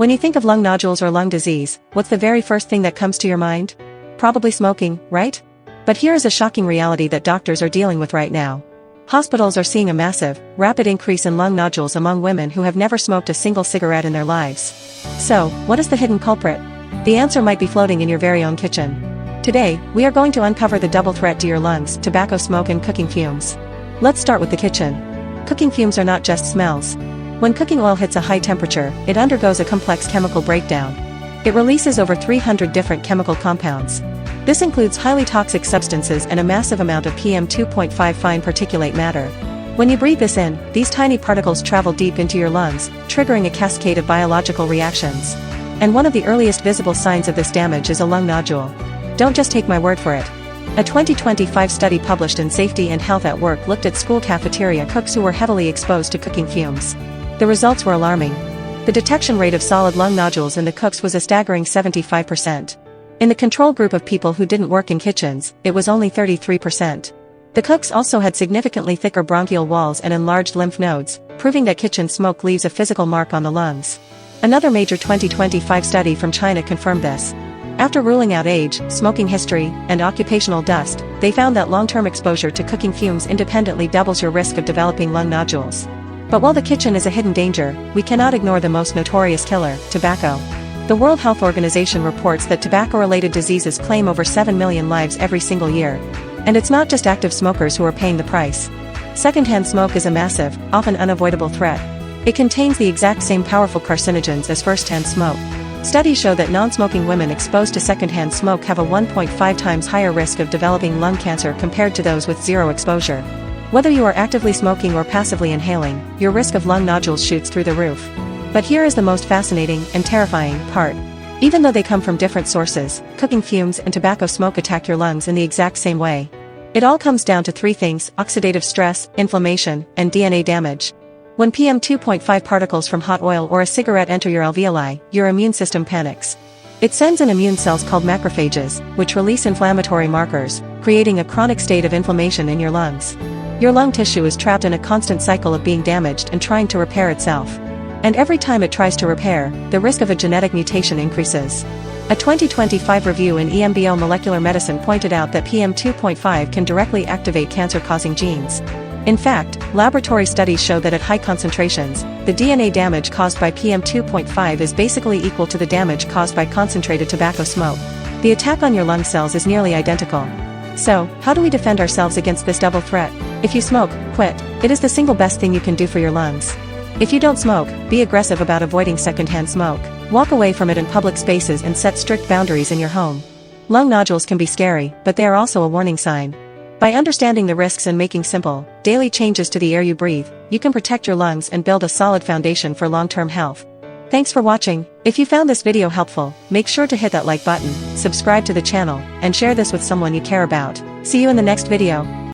When you think of lung nodules or lung disease, what's the very first thing that comes to your mind? Probably smoking, right? But here is a shocking reality that doctors are dealing with right now. Hospitals are seeing a massive, rapid increase in lung nodules among women who have never smoked a single cigarette in their lives. So, what is the hidden culprit? The answer might be floating in your very own kitchen. Today, we are going to uncover the double threat to your lungs: tobacco smoke and cooking fumes. Let's start with the kitchen. Cooking fumes are not just smells. When cooking oil hits a high temperature, it undergoes a complex chemical breakdown. It releases over 300 different chemical compounds. This includes highly toxic substances and a massive amount of PM 2.5 fine particulate matter. When you breathe this in, these tiny particles travel deep into your lungs, triggering a cascade of biological reactions. And one of the earliest visible signs of this damage is a lung nodule. Don't just take my word for it. A 2025 study published in Safety and Health at Work looked at school cafeteria cooks who were heavily exposed to cooking fumes. The results were alarming. The detection rate of solid lung nodules in the cooks was a staggering 75%. In the control group of people who didn't work in kitchens, it was only 33%. The cooks also had significantly thicker bronchial walls and enlarged lymph nodes, proving that kitchen smoke leaves a physical mark on the lungs. Another major 2025 study from China confirmed this. After ruling out age, smoking history, and occupational dust, they found that long-term exposure to cooking fumes independently doubles your risk of developing lung nodules. But while the kitchen is a hidden danger, we cannot ignore the most notorious killer: tobacco. The World Health Organization reports that tobacco-related diseases claim over 7 million lives every single year. And it's not just active smokers who are paying the price. Secondhand smoke is a massive, often unavoidable threat. It contains the exact same powerful carcinogens as first-hand smoke. Studies show that non-smoking women exposed to secondhand smoke have a 1.5 times higher risk of developing lung cancer compared to those with zero exposure. Whether you are actively smoking or passively inhaling, your risk of lung nodules shoots through the roof. But here is the most fascinating and terrifying part. Even though they come from different sources, cooking fumes and tobacco smoke attack your lungs in the exact same way. It all comes down to three things: oxidative stress, inflammation, and DNA damage. When PM 2.5 particles from hot oil or a cigarette enter your alveoli, your immune system panics. It sends in immune cells called macrophages, which release inflammatory markers, creating a chronic state of inflammation in your lungs. Your lung tissue is trapped in a constant cycle of being damaged and trying to repair itself. And every time it tries to repair, the risk of a genetic mutation increases. A 2025 review in EMBO Molecular Medicine pointed out that PM 2.5 can directly activate cancer-causing genes. In fact, laboratory studies show that at high concentrations, the DNA damage caused by PM 2.5 is basically equal to the damage caused by concentrated tobacco smoke. The attack on your lung cells is nearly identical. So, how do we defend ourselves against this double threat? If you smoke, quit. It is the single best thing you can do for your lungs. If you don't smoke, be aggressive about avoiding secondhand smoke. Walk away from it in public spaces and set strict boundaries in your home. Lung nodules can be scary, but they are also a warning sign. By understanding the risks and making simple, daily changes to the air you breathe, you can protect your lungs and build a solid foundation for long-term health. Thanks for watching. If you found this video helpful, make sure to hit that like button, subscribe to the channel, and share this with someone you care about. See you in the next video.